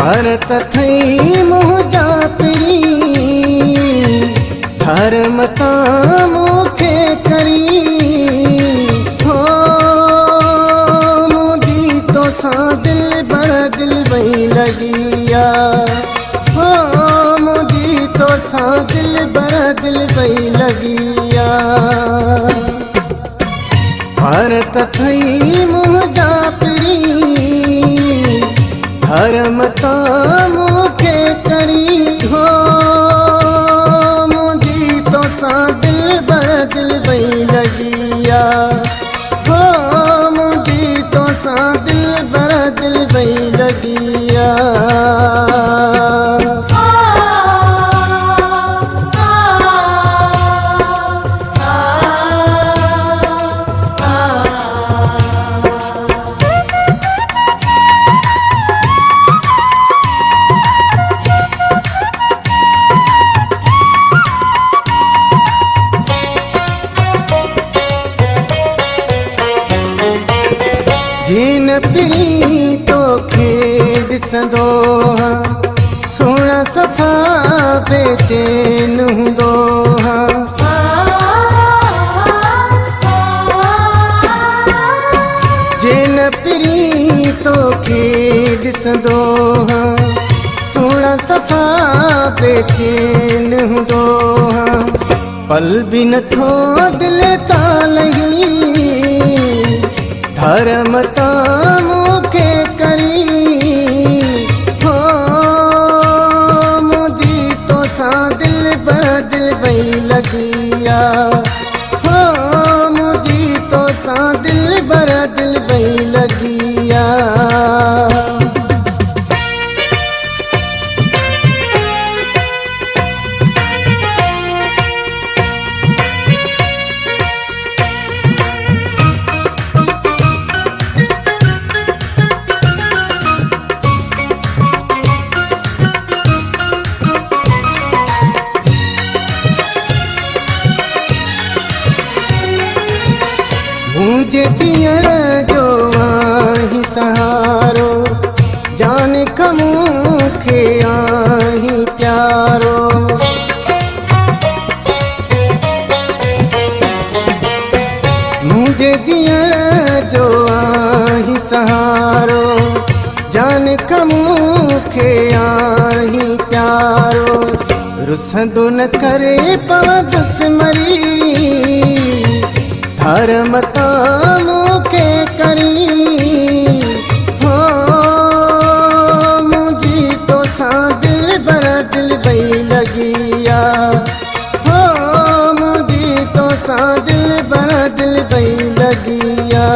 भारत थई मुझा पिरी धर्म मुखे करी हो मुझी तो सा दिल बर दिल वही लगिया हो मुझी तो सा दिल बर दिल वही लगिया भारत थई मुझा पिरी धर्म मुखे करी हो मुझी तो सा दिल बर दिल वही लगिया हो मुझी तो सा दिल बर दिल वही लगिया जीन पिरी तो खेड सदो सोना सफा बेचैन हूंदो जीन पिरी तो खेड सदो सोना सफा बेचैन हूंदो पल भी नथो दिल तालही धर्म मुखे करी हो मुझी तो सा दिल बर दिल वही लगिया हो मुझी तो सा दिल बर दिल वही लगिया मुझे जियण जो आही सहारो जाने कमू खे आही प्यारो मुझे जियण जो आही सहारो जाने कमू खे आही प्यारो रुसंदो न करे पव दुश्मरी धर्म मुखे करी हो मुझी तो सा दिल बर दिल वही लगिया हो मुझी तो सा दिल बर दिल वही लगिया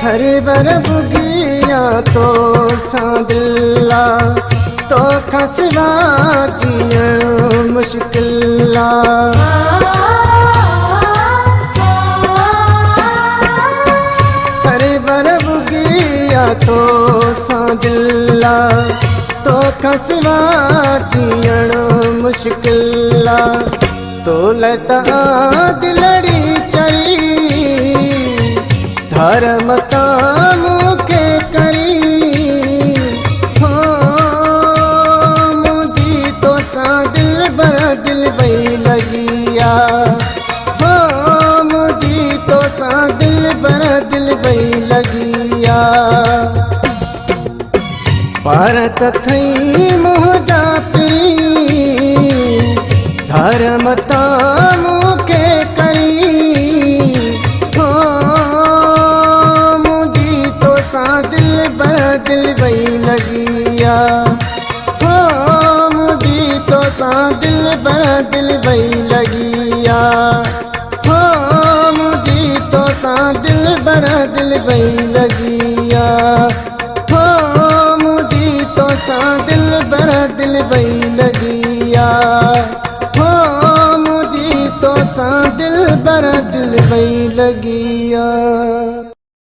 हरे बर बुगिया तो सादिल्ला तो खसवा जियण मुश्किला सरे बर बुगिया तो सादिल्ला तो खसवा जियण मुश्किला तो लता दिलड़ी चरी धर्म मुखे करी हो मुझी तो सा दिल बर दिल वही लगिया हो मुझी तो सा दिल बर दिल वही लगिया भारत थई मुझा पिरी धर्म मुखे करी हो दिल बर दिल वही लगिया हो मुझी तो सा दिल बर दिल वही लगिया हो मुझी तो सा दिल बर दिल वही लगिया हो मुझी तो सा दिल बर दिल वही लगिया हो भरा दिल वही लगिया।